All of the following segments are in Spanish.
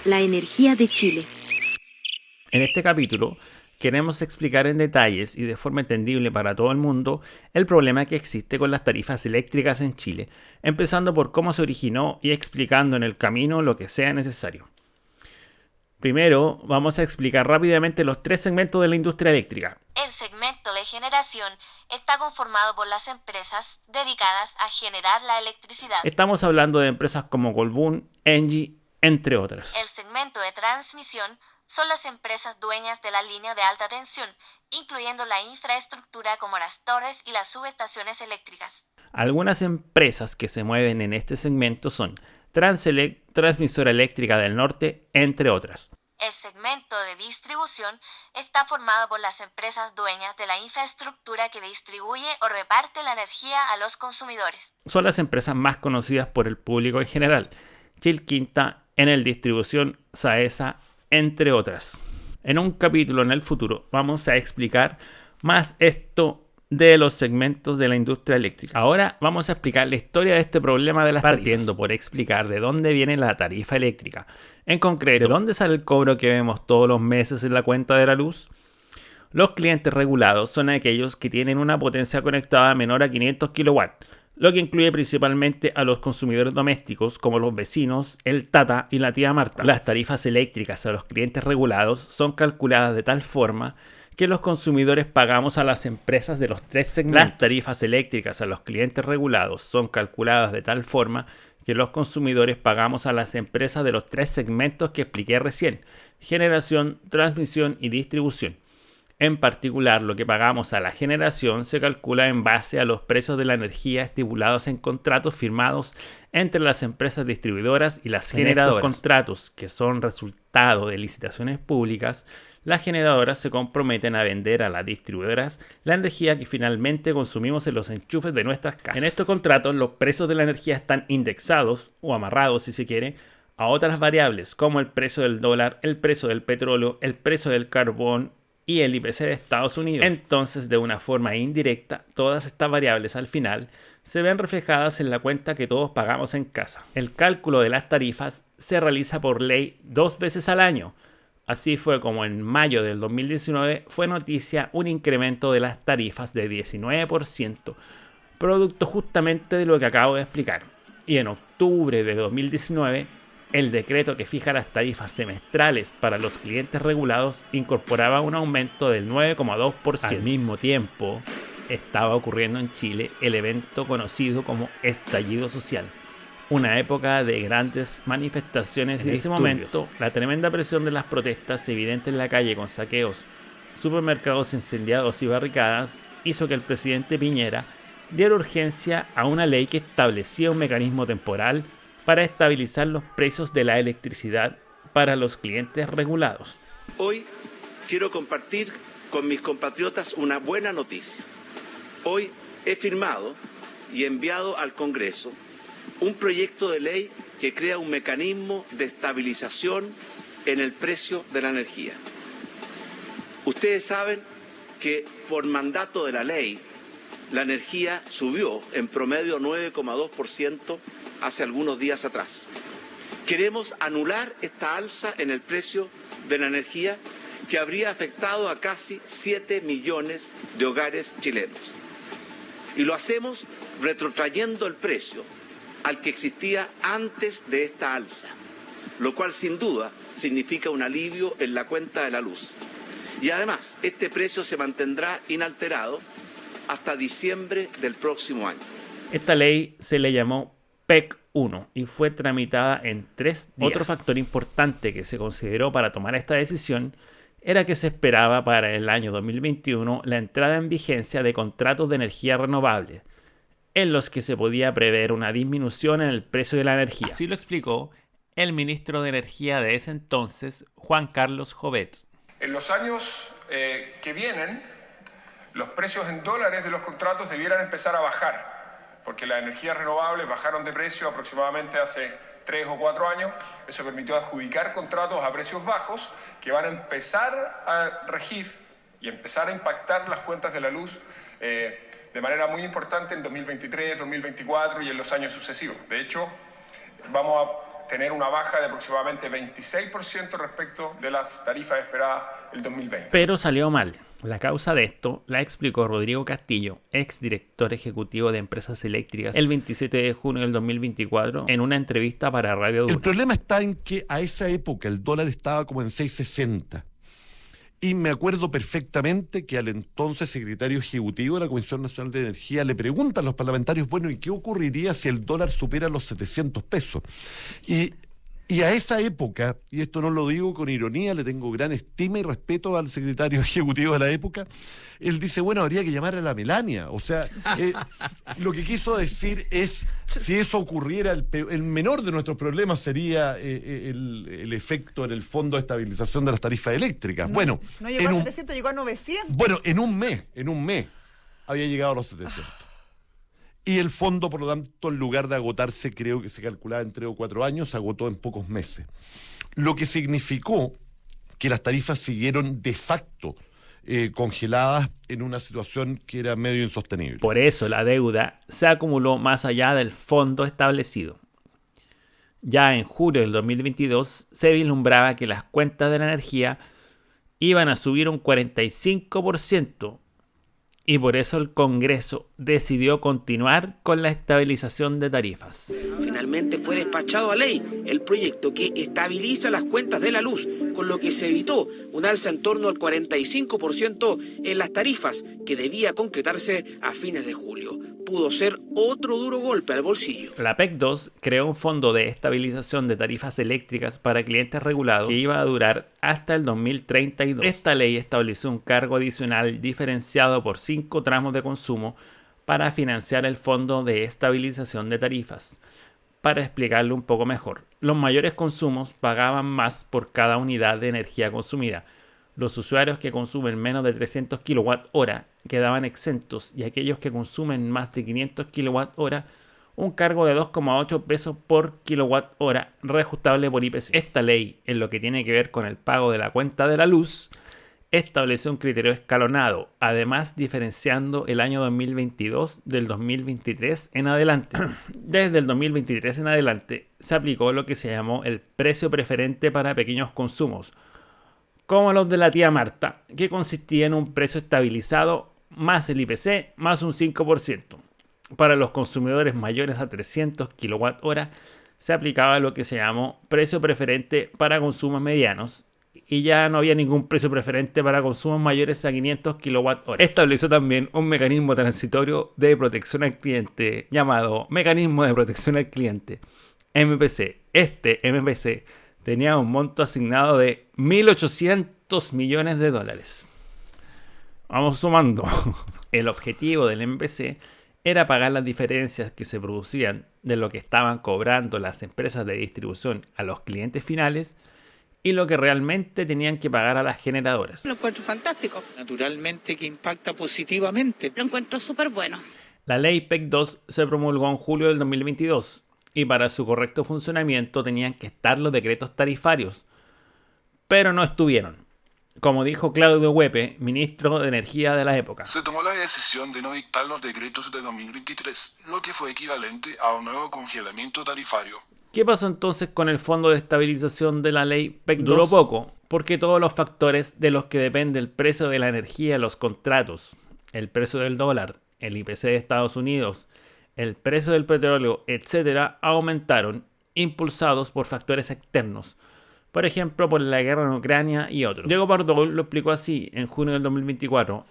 la energía de Chile. En este capítulo queremos explicar en detalles y de forma entendible para todo el mundo el problema que existe con las tarifas eléctricas en Chile, empezando por cómo se originó y explicando en el camino lo que sea necesario. Primero, vamos a explicar rápidamente los tres segmentos de la industria eléctrica. El segmento de generación está conformado por las empresas dedicadas a generar la electricidad. Estamos hablando de empresas como Colbún, Engie, entre otras. El segmento de transmisión son las empresas dueñas de la línea de alta tensión, incluyendo la infraestructura como las torres y las subestaciones eléctricas. Algunas empresas que se mueven en este segmento son Transelec, Transmisora Eléctrica del Norte, entre otras. El segmento de distribución está formado por las empresas dueñas de la infraestructura que distribuye o reparte la energía a los consumidores. Son las empresas más conocidas por el público en general: Chilquinta, Enel Distribución, Saesa, entre otras. En un capítulo en el futuro vamos a explicar más esto de los segmentos de la industria eléctrica. Ahora vamos a explicar la historia de este problema de las tarifas, partiendo por explicar de dónde viene la tarifa eléctrica. En concreto, ¿de dónde sale el cobro que vemos todos los meses en la cuenta de la luz? Los clientes regulados son aquellos que tienen una potencia conectada menor a 500 kW, lo que incluye principalmente a los consumidores domésticos como los vecinos, el tata y la tía Marta. Las tarifas eléctricas a los clientes regulados son calculadas de tal forma que los consumidores pagamos a las empresas de los tres segmentos. Las tarifas eléctricas a los clientes regulados son calculadas de tal forma que los consumidores pagamos a las empresas de los tres segmentos que expliqué recién: generación, transmisión y distribución. En particular, lo que pagamos a la generación se calcula en base a los precios de la energía estipulados en contratos firmados entre las empresas distribuidoras y las generadoras. En estos contratos, que son resultado de licitaciones públicas, las generadoras se comprometen a vender a las distribuidoras la energía que finalmente consumimos en los enchufes de nuestras casas. En estos contratos, los precios de la energía están indexados o amarrados, si se quiere, a otras variables como el precio del dólar, el precio del petróleo, el precio del carbón y el IPC de Estados Unidos. Entonces, de una forma indirecta, todas estas variables al final se ven reflejadas en la cuenta que todos pagamos en casa. El cálculo de las tarifas se realiza por ley 2 veces al año. Así fue como en mayo del 2019 fue noticia un incremento de las tarifas de 19%, producto justamente de lo que acabo de explicar. Y en octubre de 2019, el decreto que fija las tarifas semestrales para los clientes regulados incorporaba un aumento del 9,2%. Al mismo tiempo, estaba ocurriendo en Chile el evento conocido como estallido social, una época de grandes manifestaciones y en ese momento la tremenda presión de las protestas evidente en la calle con saqueos, supermercados incendiados y barricadas hizo que el presidente Piñera diera urgencia a una ley que establecía un mecanismo temporal para estabilizar los precios de la electricidad para los clientes regulados. Hoy quiero compartir con mis compatriotas una buena noticia. Hoy he firmado y enviado al Congreso un proyecto de ley que crea un mecanismo de estabilización en el precio de la energía. Ustedes saben que por mandato de la ley, la energía subió en promedio 9,2% hace algunos días atrás. Queremos anular esta alza en el precio de la energía que habría afectado a casi 7 millones de hogares chilenos. Y lo hacemos retrotrayendo el precio al que existía antes de esta alza, lo cual sin duda significa un alivio en la cuenta de la luz. Y además, este precio se mantendrá inalterado hasta diciembre del próximo año. Esta ley se le llamó PEC 1 y fue tramitada en 3 días. Otro factor importante que se consideró para tomar esta decisión era que se esperaba para el año 2021 la entrada en vigencia de contratos de energía renovable, en los que se podía prever una disminución en el precio de la energía. Así lo explicó el ministro de Energía de ese entonces, Juan Carlos Jovet. En los años que vienen, los precios en dólares de los contratos debieran empezar a bajar, porque las energías renovables bajaron de precio aproximadamente hace 3 o 4 años. Eso permitió adjudicar contratos a precios bajos que van a empezar a regir y empezar a impactar las cuentas de la luz de manera muy importante en 2023, 2024 y en los años sucesivos. De hecho, vamos tener una baja de aproximadamente 26% respecto de las tarifas esperadas el 2020. Pero salió mal. La causa de esto la explicó Rodrigo Castillo, exdirector ejecutivo de Empresas Eléctricas, el 27 de junio del 2024 en una entrevista para Radio Duna. El problema está en que a esa época el dólar estaba como en 6.60. Y me acuerdo perfectamente que al entonces secretario ejecutivo de la Comisión Nacional de Energía le preguntan a los parlamentarios, bueno, ¿y qué ocurriría si el dólar supera los 700 pesos? Y a esa época, y esto no lo digo con ironía, le tengo gran estima y respeto al secretario ejecutivo de la época, él dice, bueno, habría que llamar a la Melania. O sea, lo que quiso decir es, si eso ocurriera, el menor de nuestros problemas sería el efecto en el Fondo de Estabilización de las Tarifas Eléctricas. Bueno, no llegó a 700, llegó a 900. Bueno, en un mes había llegado a los 700. Y el fondo, por lo tanto, en lugar de agotarse, creo que se calculaba en 3 o 4 años, se agotó en pocos meses. Lo que significó que las tarifas siguieron de facto congeladas en una situación que era medio insostenible. Por eso la deuda se acumuló más allá del fondo establecido. Ya en julio del 2022 se vislumbraba que las cuentas de la energía iban a subir un 45%. Y por eso el Congreso decidió continuar con la estabilización de tarifas. Finalmente fue despachado a ley el proyecto que estabiliza las cuentas de la luz, con lo que se evitó un alza en torno al 45% en las tarifas, que debía concretarse a fines de julio. Pudo ser otro duro golpe al bolsillo. La PEC 2 creó un fondo de estabilización de tarifas eléctricas para clientes regulados que iba a durar hasta el 2032. Esta ley estableció un cargo adicional diferenciado por 5 tramos de consumo para financiar el fondo de estabilización de tarifas. Para explicarlo un poco mejor, los mayores consumos pagaban más por cada unidad de energía consumida. Los usuarios que consumen menos de 300 kWh quedaban exentos y aquellos que consumen más de 500 kWh un cargo de 2,8 pesos por kWh reajustable por IPC. Esta ley, en lo que tiene que ver con el pago de la cuenta de la luz, estableció un criterio escalonado, además diferenciando el año 2022 del 2023 en adelante. Desde el 2023 en adelante se aplicó lo que se llamó el precio preferente para pequeños consumos, como los de la tía Marta, que consistía en un precio estabilizado más el IPC más un 5%. Para los consumidores mayores a 300 kWh se aplicaba lo que se llamó precio preferente para consumos medianos y ya no había ningún precio preferente para consumos mayores a 500 kWh. Estableció también un mecanismo transitorio de protección al cliente llamado Mecanismo de Protección al Cliente, MPC. Este MPC tenía un monto asignado de 1.800 millones de dólares. Vamos sumando. El objetivo del MPC era pagar las diferencias que se producían de lo que estaban cobrando las empresas de distribución a los clientes finales y lo que realmente tenían que pagar a las generadoras. Lo encuentro fantástico. Naturalmente que impacta positivamente. Lo encuentro súper bueno. La ley PEC 2 se promulgó en julio del 2022 y para su correcto funcionamiento tenían que estar los decretos tarifarios, pero no estuvieron. Como dijo Claudio Huepe, ministro de Energía de la época. Se tomó la decisión de no dictar los decretos de 2023, lo que fue equivalente a un nuevo congelamiento tarifario. ¿Qué pasó entonces con el Fondo de Estabilización de la Ley PEC 2? Duró poco, porque todos los factores de los que depende el precio de la energía, los contratos, el precio del dólar, el IPC de Estados Unidos, el precio del petróleo, etc., aumentaron, impulsados por factores externos. Por ejemplo, por la guerra en Ucrania y otros. Diego Pardo lo explicó así en junio del 2024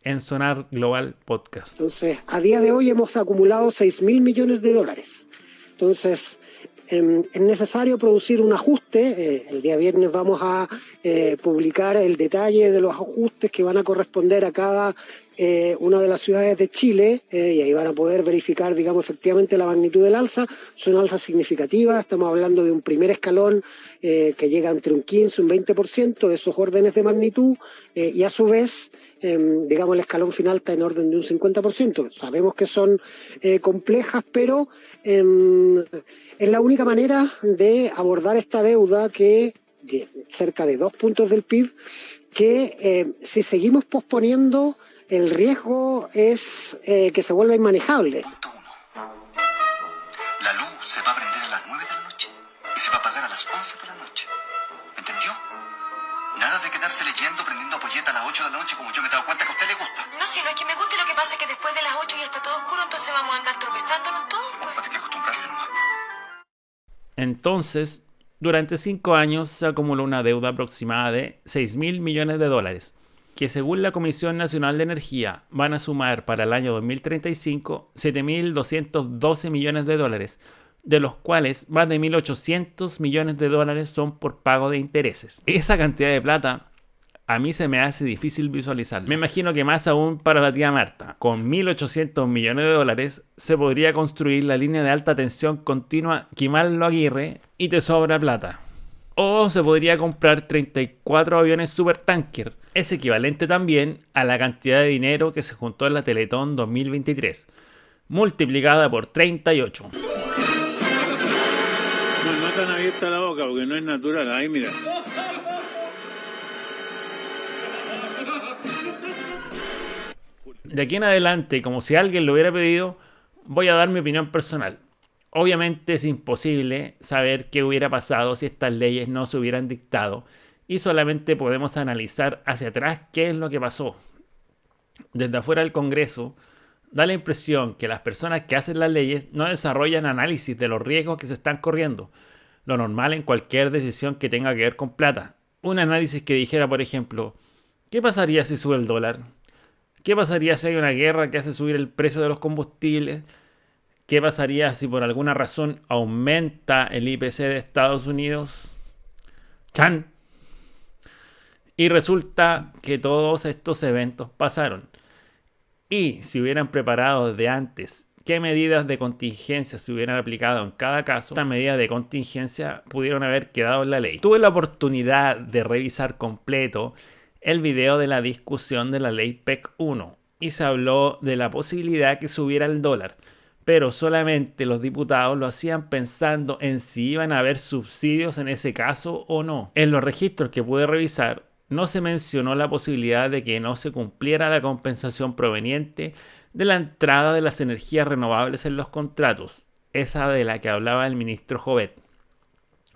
en Sonar Global Podcast. Entonces, a día de hoy hemos acumulado 6.000 millones de dólares. Entonces, es necesario producir un ajuste. El día viernes vamos a publicar el detalle de los ajustes que van a corresponder a cada una de las ciudades de Chile y ahí van a poder verificar, digamos, efectivamente la magnitud del alza. Son alzas significativas, estamos hablando de un primer escalón que llega entre un 15 y un 20% de esos órdenes de magnitud y a su vez, digamos, el escalón final está en orden de un 50%. Sabemos que son complejas, pero es la única manera de abordar esta deuda que cerca de 2 puntos del PIB, que si seguimos posponiendo, el riesgo es que se vuelva inmanejable. Punto 1. La luz se va a prender a las 9 de la noche y trata de quedarse leyendo, prendiendo apoyeta a las 8 de la noche, como yo me he dado cuenta que a usted le gusta. No, si no es que me guste, lo que pasa es que después de las 8 ya está todo oscuro, entonces vamos a andar tropezándonos todos. Pues va a tener que acostumbrarse nomás. Entonces, durante 5 años se acumuló una deuda aproximada de 6.000 millones de dólares, que según la Comisión Nacional de Energía van a sumar para el año 2035 7.212 millones de dólares, de los cuales más de 1.800 millones de dólares son por pago de intereses. Esa cantidad de plata a mí se me hace difícil visualizar. Me imagino que más aún para la tía Marta. Con 1.800 millones de dólares se podría construir la línea de alta tensión continua Quimallo-Aguirre y te sobra plata. O se podría comprar 34 aviones supertanker. Es equivalente también a la cantidad de dinero que se juntó en la Teletón 2023, multiplicada por 38. No tan abierta la boca porque no es natural. Ahí mira. De aquí en adelante, como si alguien lo hubiera pedido, voy a dar mi opinión personal. Obviamente es imposible saber qué hubiera pasado si estas leyes no se hubieran dictado y solamente podemos analizar hacia atrás qué es lo que pasó. Desde afuera del Congreso, da la impresión que las personas que hacen las leyes no desarrollan análisis de los riesgos que se están corriendo, lo normal en cualquier decisión que tenga que ver con plata. Un análisis que dijera, por ejemplo, ¿qué pasaría si sube el dólar? ¿Qué pasaría si hay una guerra que hace subir el precio de los combustibles? ¿Qué pasaría si por alguna razón aumenta el IPC de Estados Unidos? ¡Chan! Y resulta que todos estos eventos pasaron. Y si hubieran preparado desde antes qué medidas de contingencia se hubieran aplicado en cada caso, estas medidas de contingencia pudieron haber quedado en la ley. Tuve la oportunidad de revisar completo el video de la discusión de la ley PEC 1 y se habló de la posibilidad que subiera el dólar, pero solamente los diputados lo hacían pensando en si iban a haber subsidios en ese caso o no. En los registros que pude revisar no se mencionó la posibilidad de que no se cumpliera la compensación proveniente de la entrada de las energías renovables en los contratos, esa de la que hablaba el ministro Jovet.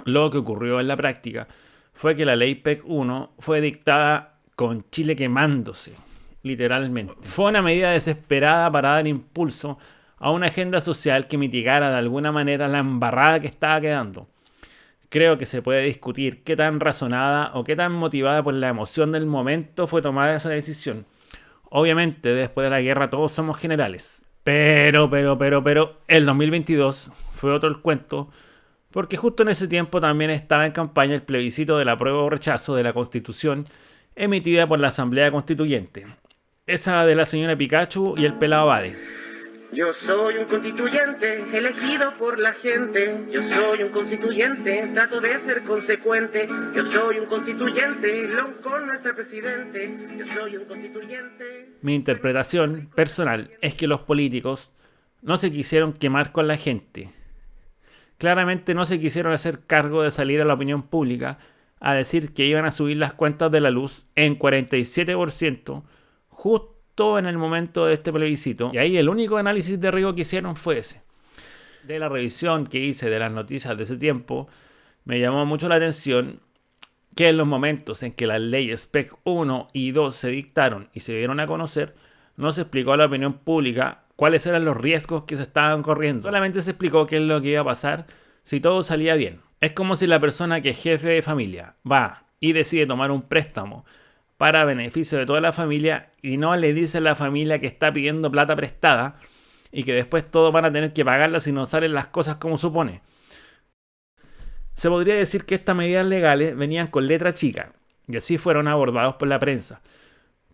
Lo que ocurrió en la práctica fue que la ley PEC 1 fue dictada con Chile quemándose, literalmente. Fue una medida desesperada para dar impulso a una agenda social que mitigara de alguna manera la embarrada que estaba quedando. Creo que se puede discutir qué tan razonada o qué tan motivada por la emoción del momento fue tomada esa decisión. Obviamente, después de la guerra todos somos generales. Pero, el 2022 fue otro el cuento, porque justo en ese tiempo también estaba en campaña el plebiscito del apruebo o rechazo de la Constitución emitida por la Asamblea Constituyente. Esa de la señora Pikachu y el pelado Bade. Yo soy un constituyente elegido por la gente. Yo soy un constituyente, trato de ser consecuente. Yo soy un constituyente, con nuestro presidente. Yo soy un constituyente. Mi interpretación personal es que los políticos no se quisieron quemar con la gente. Claramente no se quisieron hacer cargo de salir a la opinión pública a decir que iban a subir las cuentas de la luz en 47% justo en el momento de este plebiscito. Y ahí el único análisis de riesgo que hicieron fue ese. De la revisión que hice de las noticias de ese tiempo, me llamó mucho la atención que en los momentos en que las leyes PEC 1 y 2 se dictaron y se dieron a conocer, no se explicó a la opinión pública cuáles eran los riesgos que se estaban corriendo. Solamente se explicó qué es lo que iba a pasar si todo salía bien. Es como si la persona que es jefe de familia va y decide tomar un préstamo para beneficio de toda la familia y no le dice a la familia que está pidiendo plata prestada y que después todos van a tener que pagarla si no salen las cosas como supone. Se podría decir que estas medidas legales venían con letra chica y así fueron abordados por la prensa.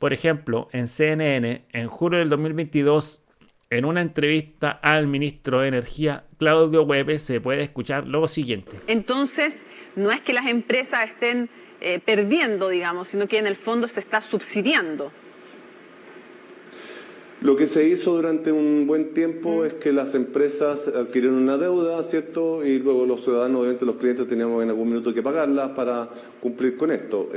Por ejemplo, en CNN, en julio del 2022, en una entrevista al ministro de Energía, Claudio Huepe, se puede escuchar lo siguiente. Entonces, no es que las empresas estén perdiendo, digamos, sino que en el fondo se está subsidiando. Lo que se hizo durante un buen tiempo es que las empresas adquirieron una deuda, ¿cierto? Y luego los ciudadanos, obviamente los clientes, teníamos en algún minuto que pagarla para cumplir con esto.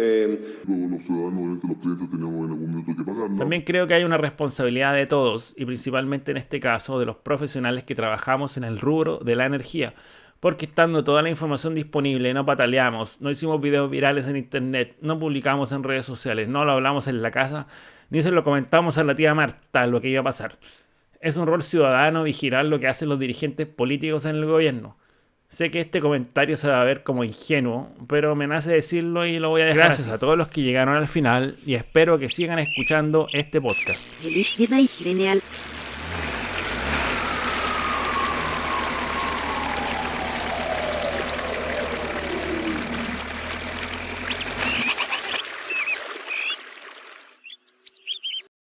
También creo que hay una responsabilidad de todos, y principalmente en este caso de los profesionales que trabajamos en el rubro de la energía, Porque estando toda la información disponible, no pataleamos, no hicimos videos virales en internet, no publicamos en redes sociales, no lo hablamos en la casa, ni se lo comentamos a la tía Marta lo que iba a pasar. Es un rol ciudadano vigilar lo que hacen los dirigentes políticos en el gobierno. Sé que este comentario se va a ver como ingenuo, pero me nace decirlo y lo voy a dejar. Gracias a todos los que llegaron al final y espero que sigan escuchando este podcast. Feliz Día y Genial.